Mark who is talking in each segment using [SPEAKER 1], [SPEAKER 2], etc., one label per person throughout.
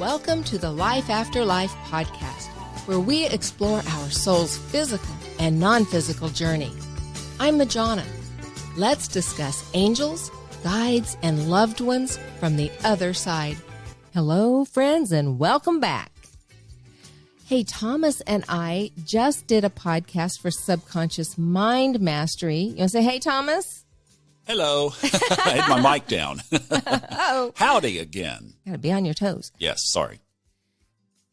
[SPEAKER 1] Welcome to the Life After Life podcast, where we explore our soul's physical and non-physical journey. I'm Majona. Let's discuss angels, guides, and loved ones from the other side. Hello, friends, and welcome back. Hey, Thomas and I just did a podcast for Subconscious Mind Mastery. You want to say, hey, Thomas?
[SPEAKER 2] Hello. I had my mic down.
[SPEAKER 1] Oh.
[SPEAKER 2] Howdy again.
[SPEAKER 1] Got to be on your toes.
[SPEAKER 2] Yes, sorry.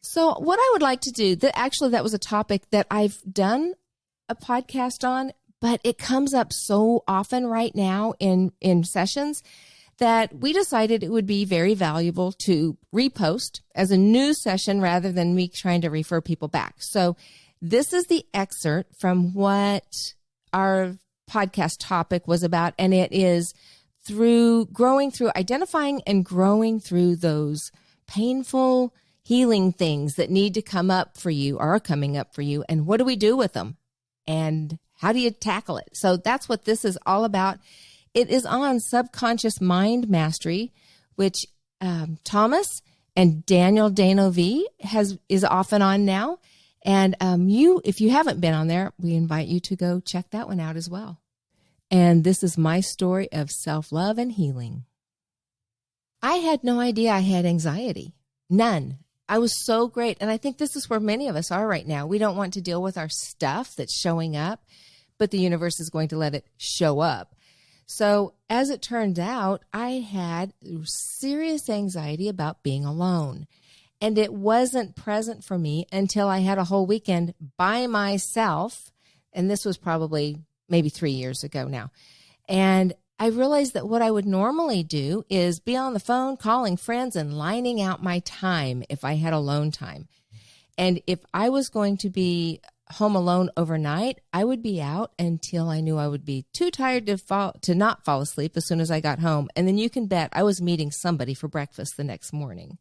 [SPEAKER 1] So what I would like to do, that was a topic that I've done a podcast on, but it comes up so often right now in sessions that we decided it would be very valuable to repost as a new session rather than me trying to refer people back. So this is the excerpt from what our podcast topic was about, and it is through identifying and growing through those painful healing things that need to come up for you or are coming up for you, and what do we do with them, and how do you tackle it? So that's what this is all about. It is on Subconscious Mind Mastery, which Thomas and Daniel Dano-V is often on now. And if you haven't been on there, we invite you to go check that one out as well. And this is my story of self-love and healing. I had no idea I had anxiety. None. I was so great. And I think this is where many of us are right now. We don't want to deal with our stuff that's showing up, but the universe is going to let it show up. So as it turned out, I had serious anxiety about being alone. And it wasn't present for me until I had a whole weekend by myself. And this was probably maybe 3 years ago now. And I realized that what I would normally do is be on the phone, calling friends and lining out my time if I had alone time. And if I was going to be home alone overnight, I would be out until I knew I would be too tired to not fall asleep as soon as I got home. And then you can bet I was meeting somebody for breakfast the next morning.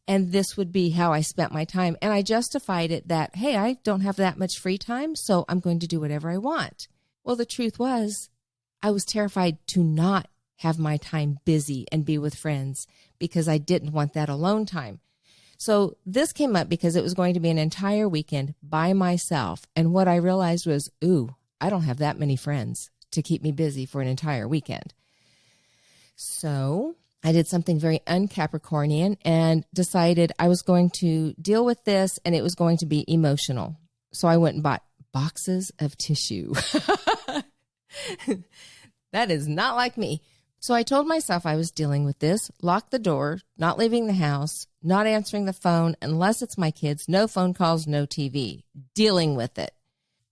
[SPEAKER 1] And this would be how I spent my time. And I justified it that, hey, I don't have that much free time, so I'm going to do whatever I want. Well, the truth was, I was terrified to not have my time busy and be with friends because I didn't want that alone time. So this came up because it was going to be an entire weekend by myself. And what I realized was, I don't have that many friends to keep me busy for an entire weekend. So I did something very un-Capricornian and decided I was going to deal with this, and it was going to be emotional. So I went and bought boxes of tissue. That is not like me. So I told myself I was dealing with this, locked the door, not leaving the house, not answering the phone unless it's my kids, no phone calls, no TV, dealing with it.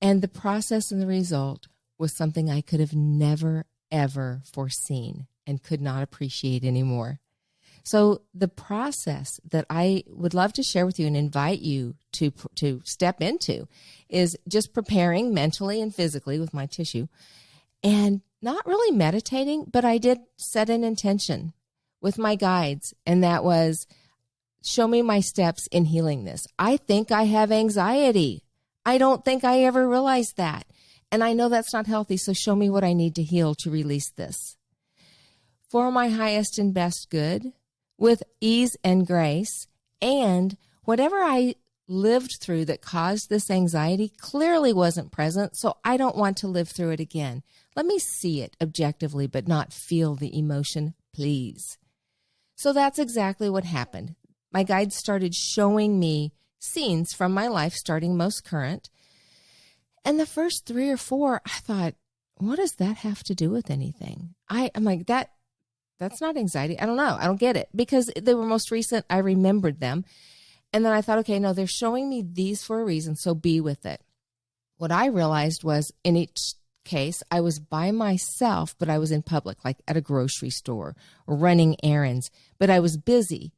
[SPEAKER 1] And the process and the result was something I could have never, ever foreseen and could not appreciate anymore. So the process that I would love to share with you and invite you to step into is just preparing mentally and physically with my tissue, and not really meditating, but I did set an intention with my guides, and that was, show me my steps in healing this. I think I have anxiety. I don't think I ever realized that. And I know that's not healthy, so show me what I need to heal to release this. For my highest and best good, with ease and grace, and whatever I lived through that caused this anxiety clearly wasn't present, so I don't want to live through it again. Let me see it objectively, but not feel the emotion, please. So that's exactly what happened. My guides started showing me scenes from my life, starting most current. And the first 3 or 4, I thought, what does that have to do with anything? I'm like, that's not anxiety. I don't know. I don't get it. Because they were most recent, I remembered them. And then I thought, okay, no, they're showing me these for a reason, so be with it. What I realized was in each case, I was by myself, but I was in public, like at a grocery store or running errands, but I was busy.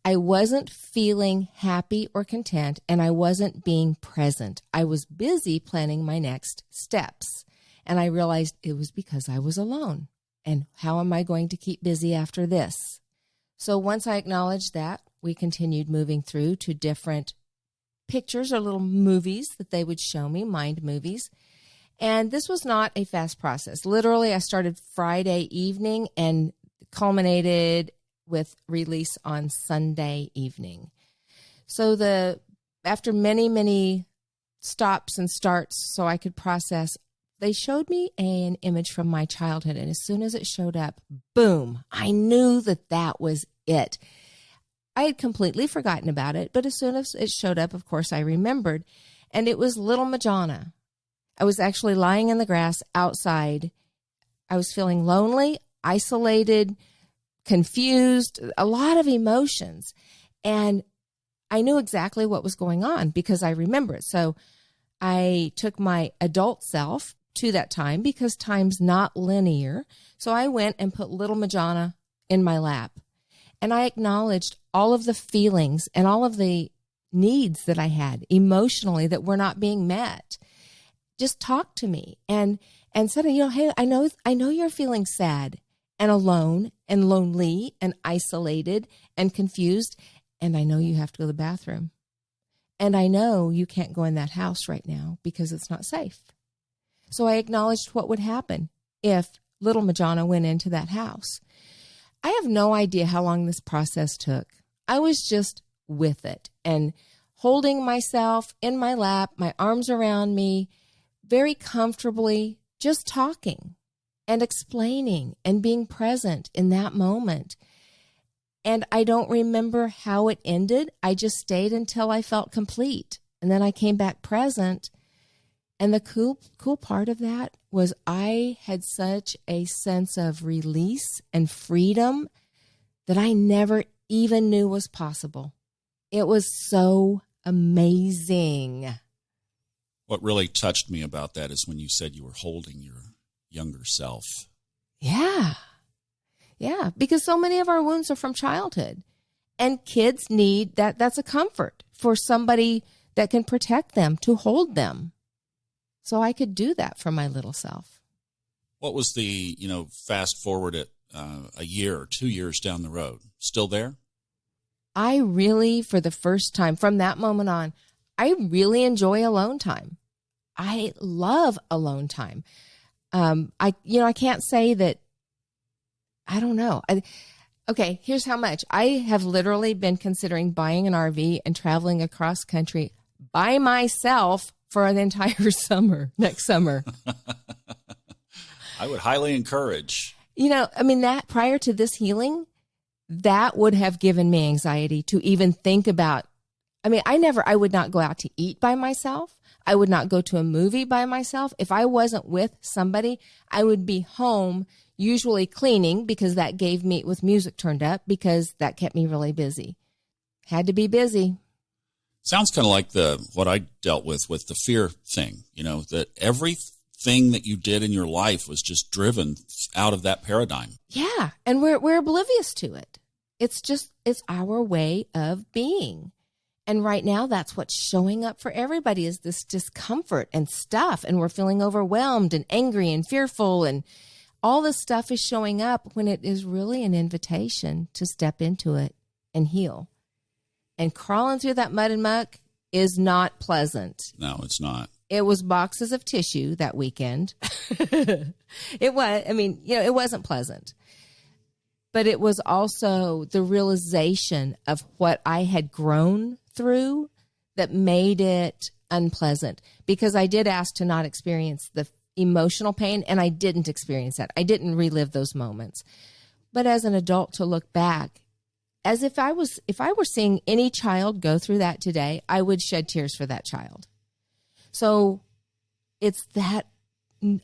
[SPEAKER 1] I wasn't feeling happy or content, and I wasn't being present. I was busy planning my next steps. And I realized it was because I was alone. And how am I going to keep busy after this? So once I acknowledged that, we continued moving through to different pictures or little movies that they would show me, mind movies. And this was not a fast process. Literally, I started Friday evening and culminated with release on Sunday evening. So after many, many stops and starts so I could process, they showed me an image from my childhood. And as soon as it showed up, boom, I knew that was it. I had completely forgotten about it, but as soon as it showed up, of course, I remembered. And it was little Majona. I was actually lying in the grass outside. I was feeling lonely, isolated, confused, a lot of emotions. And I knew exactly what was going on because I remember it. So I took my adult self to that time because time's not linear. So I went and put little Majona in my lap. And I acknowledged all of the feelings and all of the needs that I had emotionally that were not being met. Just talk to me and said, hey, I know you're feeling sad and alone and lonely and isolated and confused. And I know you have to go to the bathroom. And I know you can't go in that house right now because it's not safe. So I acknowledged what would happen if little Majona went into that house. I have no idea how long this process took. I was just with it and holding myself in my lap, my arms around me, very comfortably, just talking and explaining and being present in that moment. And I don't remember how it ended. I just stayed until I felt complete. And then I came back present. And the cool part of that was I had such a sense of release and freedom that I never even knew was possible. It was so amazing.
[SPEAKER 2] What really touched me about that is when you said you were holding your younger self.
[SPEAKER 1] Yeah. Yeah, because so many of our wounds are from childhood. And kids need that. That's a comfort for somebody that can protect them, to hold them. So I could do that for my little self.
[SPEAKER 2] What was the, fast forward at a year or 2 years down the road? Still there?
[SPEAKER 1] I really, for the first time, from that moment on, I really enjoy alone time. I love alone time. I can't say that, I don't know. Okay, here's how much. I have literally been considering buying an RV and traveling across country by myself for an entire summer, next summer.
[SPEAKER 2] I would highly encourage.
[SPEAKER 1] That prior to this healing, that would have given me anxiety to even think about. I would not go out to eat by myself. I would not go to a movie by myself. If I wasn't with somebody, I would be home, usually cleaning because that gave me, with music turned up, because that kept me really busy. Had to be busy.
[SPEAKER 2] Sounds kind of like what I dealt with the fear thing, that everything that you did in your life was just driven out of that paradigm.
[SPEAKER 1] Yeah, and we're oblivious to it. It's our way of being. And right now, that's what's showing up for everybody is this discomfort and stuff. And we're feeling overwhelmed and angry and fearful. And all this stuff is showing up when it is really an invitation to step into it and heal. And crawling through that mud and muck is not pleasant.
[SPEAKER 2] No, it's not.
[SPEAKER 1] It was boxes of tissue that weekend. It was, it wasn't pleasant. But it was also the realization of what I had grown through that made it unpleasant, because I did ask to not experience the emotional pain, and I didn't experience that. I didn't relive those moments. But as an adult, to look back, as if I were seeing any child go through that today, I would shed tears for that child. So it's that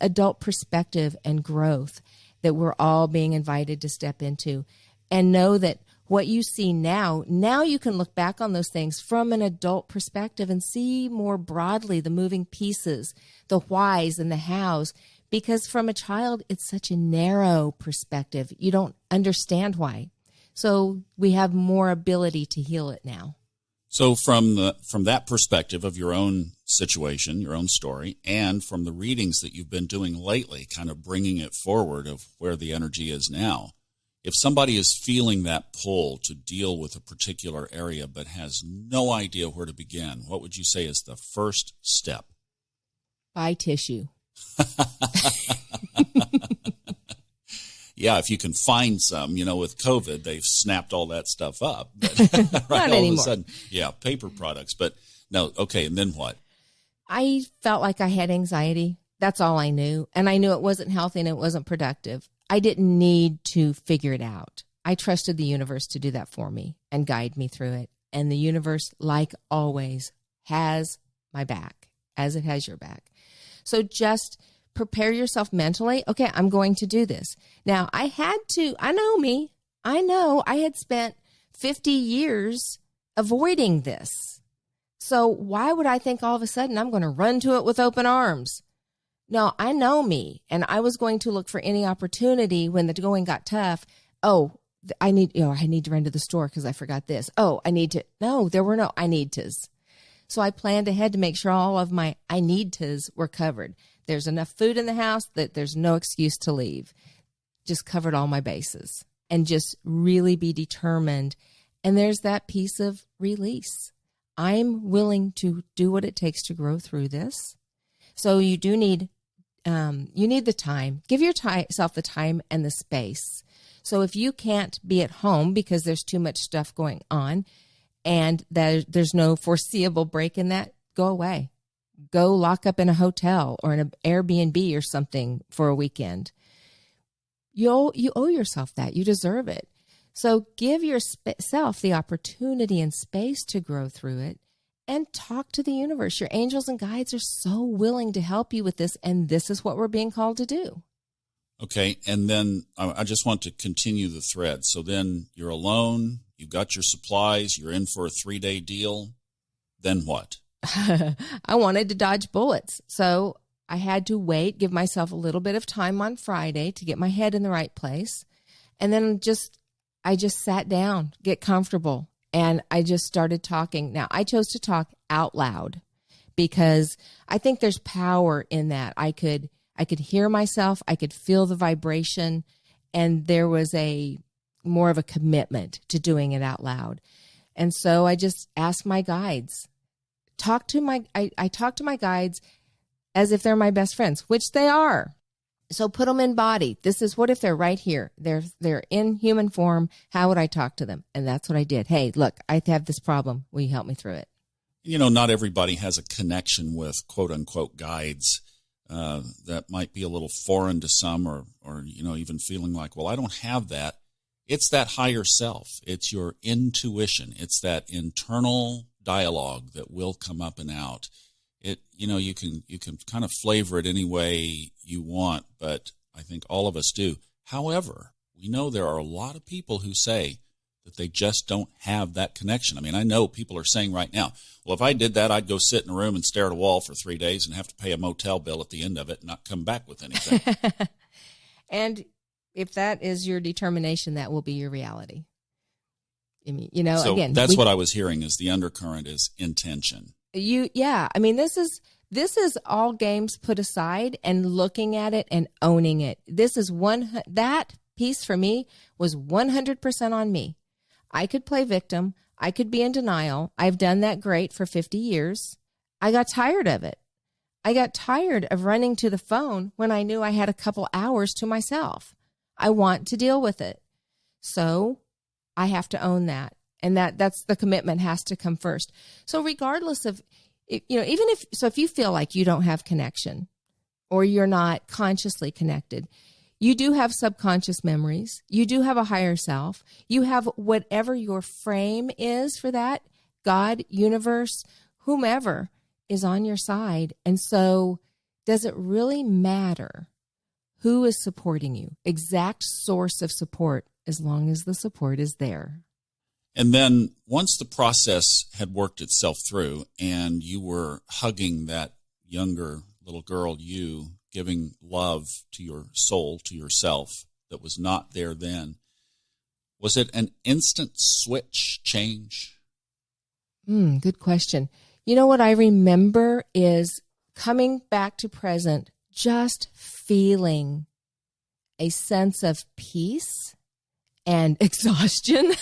[SPEAKER 1] adult perspective and growth that we're all being invited to step into, and know that what you see now you can look back on those things from an adult perspective and see more broadly the moving pieces, the whys and the hows, because from a child, it's such a narrow perspective. You don't understand why. So we have more ability to heal it now.
[SPEAKER 2] So from that perspective of your own situation, your own story, and from the readings that you've been doing lately, kind of bringing it forward of where the energy is now, if somebody is feeling that pull to deal with a particular area but has no idea where to begin, what would you say is the first step?
[SPEAKER 1] Buy tissue.
[SPEAKER 2] Yeah, if you can find some, with COVID, they've snapped all that stuff up. But
[SPEAKER 1] Not
[SPEAKER 2] all
[SPEAKER 1] anymore.
[SPEAKER 2] of a sudden, paper products. But no, okay, and then what?
[SPEAKER 1] I felt like I had anxiety. That's all I knew. And I knew it wasn't healthy and it wasn't productive. I didn't need to figure it out. I trusted the universe to do that for me and guide me through it. And the universe, like always, has my back, as it has your back. So just prepare yourself mentally. Okay, I'm going to do this. Now, I know me. I know I had spent 50 years avoiding this. So why would I think all of a sudden I'm going to run to it with open arms? No, I know me. And I was going to look for any opportunity when the going got tough. Oh, I need to run to the store because I forgot this. Oh, no, there were no I need tos. So I planned ahead to make sure all of my I need tos were covered. There's enough food in the house that there's no excuse to leave. Just covered all my bases and just really be determined. And there's that piece of release. I'm willing to do what it takes to grow through this. So you do need, the time. Give yourself the time and the space. So if you can't be at home because there's too much stuff going on and there's no foreseeable break in that, go away. Go lock up in a hotel or in an Airbnb or something for a weekend. You owe yourself that. You deserve it. So give yourself the opportunity and space to grow through it and talk to the universe. Your angels and guides are so willing to help you with this, and this is what we're being called to do.
[SPEAKER 2] Okay, and then I just want to continue the thread. So then you're alone, you've got your supplies, you're in for a 3-day deal. Then what?
[SPEAKER 1] I wanted to dodge bullets, so I had to wait, give myself a little bit of time on Friday to get my head in the right place, and then I just sat down, get comfortable, and I just started talking. Now, I chose to talk out loud because I think there's power in that. I could hear myself, I could feel the vibration, and there was more of a commitment to doing it out loud. And so I just asked my guides, I talk to my guides as if they're my best friends, which they are. So put them in body. This is what if they're right here. They're in human form. How would I talk to them? And that's what I did. Hey, look, I have this problem. Will you help me through it?
[SPEAKER 2] Not everybody has a connection with quote unquote guides. That might be a little foreign to some or even feeling like, well, I don't have that. It's that higher self. It's your intuition. It's that internal dialogue that will come up and out. You can kind of flavor it any way you want, but I think all of us do. However, we know there are a lot of people who say that they just don't have that connection. I mean, I know people are saying right now, well, if I did that, I'd go sit in a room and stare at a wall for 3 days and have to pay a motel bill at the end of it and not come back with anything.
[SPEAKER 1] And if that is your determination, that will be your reality. I mean,
[SPEAKER 2] so
[SPEAKER 1] again,
[SPEAKER 2] that's what I was hearing is the undercurrent is intention.
[SPEAKER 1] I mean, this is all games put aside and looking at it and owning it. That piece for me was 100% on me. I could play victim. I could be in denial. I've done that great for 50 years. I got tired of it. I got tired of running to the phone when I knew I had a couple hours to myself. I want to deal with it. So I have to own that. And that's the commitment has to come first. So regardless of, if you feel like you don't have connection or you're not consciously connected, you do have subconscious memories. You do have a higher self. You have whatever your frame is for that, God, universe, whomever is on your side. And so does it really matter who is supporting you? Exact source of support, as long as the support is there.
[SPEAKER 2] And then once the process had worked itself through and you were hugging that younger little girl, you giving love to your soul, to yourself that was not there then, was it an instant switch change?
[SPEAKER 1] Good question. You know what I remember is coming back to present, just feeling a sense of peace and exhaustion.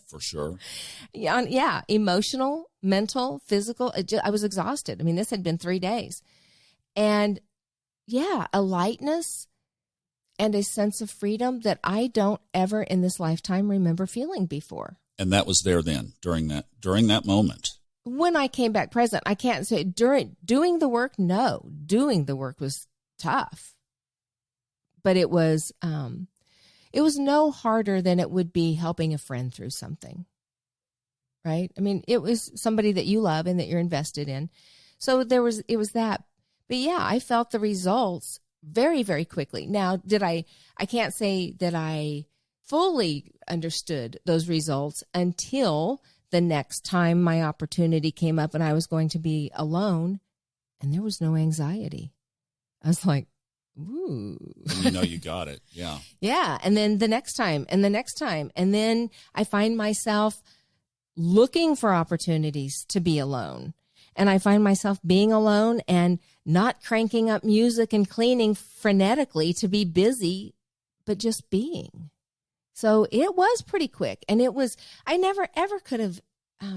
[SPEAKER 2] For sure.
[SPEAKER 1] Yeah. Emotional, mental, physical. I was exhausted. I mean, this had been 3 days. And a lightness and a sense of freedom that I don't ever in this lifetime remember feeling before.
[SPEAKER 2] And that was there then, during that moment.
[SPEAKER 1] When I came back present, I can't say during doing the work. No, doing the work was tough, but it was no harder than it would be helping a friend through something, right? I mean, it was somebody that you love and that you're invested in. So it was that. But yeah, I felt the results very, very quickly. Now, I can't say that I fully understood those results until the next time my opportunity came up and I was going to be alone and there was no anxiety. I was like, ooh.
[SPEAKER 2] And you know you got it. Yeah.
[SPEAKER 1] Yeah. And then the next time and the next time. And then I find myself looking for opportunities to be alone. And I find myself being alone and not cranking up music and cleaning frenetically to be busy, but just being. So it was pretty quick. And I never ever could have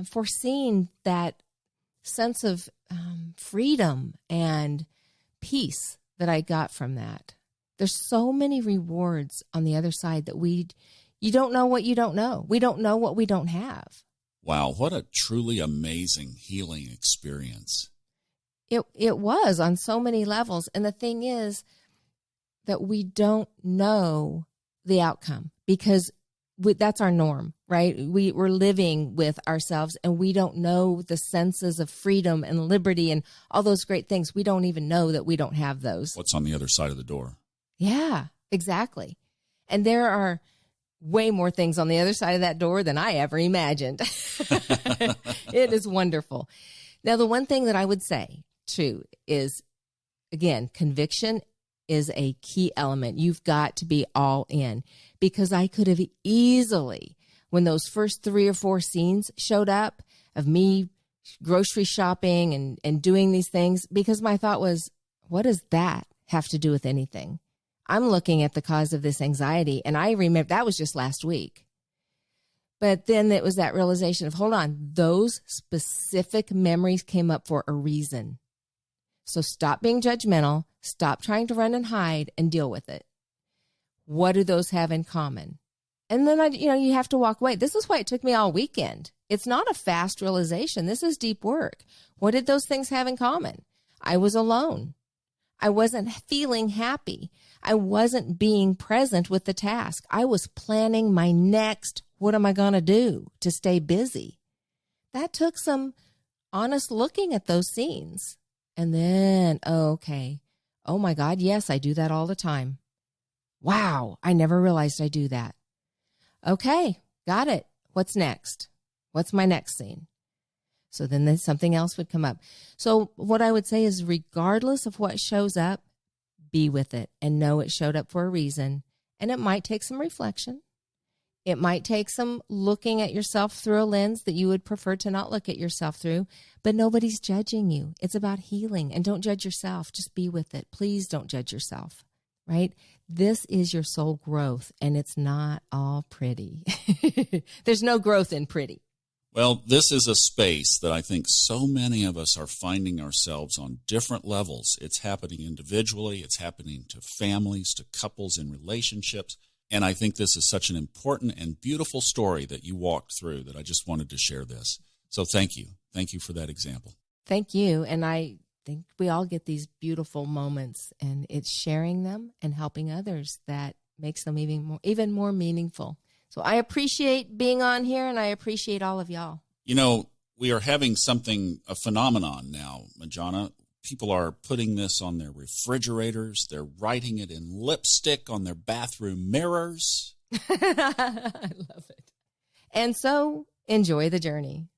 [SPEAKER 1] foreseen that sense of freedom and peace that I got from that. There's so many rewards on the other side that you don't know what you don't know. We don't know what we don't have.
[SPEAKER 2] Wow, what a truly amazing healing experience.
[SPEAKER 1] It was on so many levels. And the thing is that we don't know the outcome because that's our norm, right? We're living with ourselves and we don't know the senses of freedom and liberty and all those great things. We don't even know that we don't have those.
[SPEAKER 2] What's on the other side of the door?
[SPEAKER 1] Yeah, exactly. And there are way more things on the other side of that door than I ever imagined. It is wonderful. Now, the one thing that I would say, too, is, again, conviction is a key element. You've got to be all in because I could have easily, when those first 3 or 4 scenes showed up of me grocery shopping and doing these things, because my thought was, what does that have to do with anything? I'm looking at the cause of this anxiety. And I remember that was just last week. But then it was that realization of, hold on, those specific memories came up for a reason. So stop being judgmental, stop trying to run and hide and deal with it. What do those have in common? And then, you have to walk away. This is why it took me all weekend. It's not a fast realization. This is deep work. What did those things have in common? I was alone. I wasn't feeling happy. I wasn't being present with the task. I was planning my next, what am I going to do to stay busy? That took some honest looking at those scenes. And then, okay. Oh my God, yes, I do that all the time. Wow, I never realized I do that. Okay, got it. What's next? What's my next scene? So then something else would come up. So what I would say is regardless of what shows up, be with it and know it showed up for a reason. And it might take some reflection. It might take some looking at yourself through a lens that you would prefer to not look at yourself through, but nobody's judging you. It's about healing, and don't judge yourself. Just be with it. Please don't judge yourself, right? This is your soul growth, and it's not all pretty. There's no growth in pretty.
[SPEAKER 2] Well, this is a space that I think so many of us are finding ourselves on different levels. It's happening individually. It's happening to families, to couples in relationships. And I think this is such an important and beautiful story that you walked through that I just wanted to share this. So thank you. Thank you for that example.
[SPEAKER 1] Thank you. And I think we all get these beautiful moments, and it's sharing them and helping others that makes them even more meaningful. So I appreciate being on here, and I appreciate all of y'all.
[SPEAKER 2] We are having a phenomenon now, Majona. People are putting this on their refrigerators. They're writing it in lipstick on their bathroom mirrors.
[SPEAKER 1] I love it. And so enjoy the journey.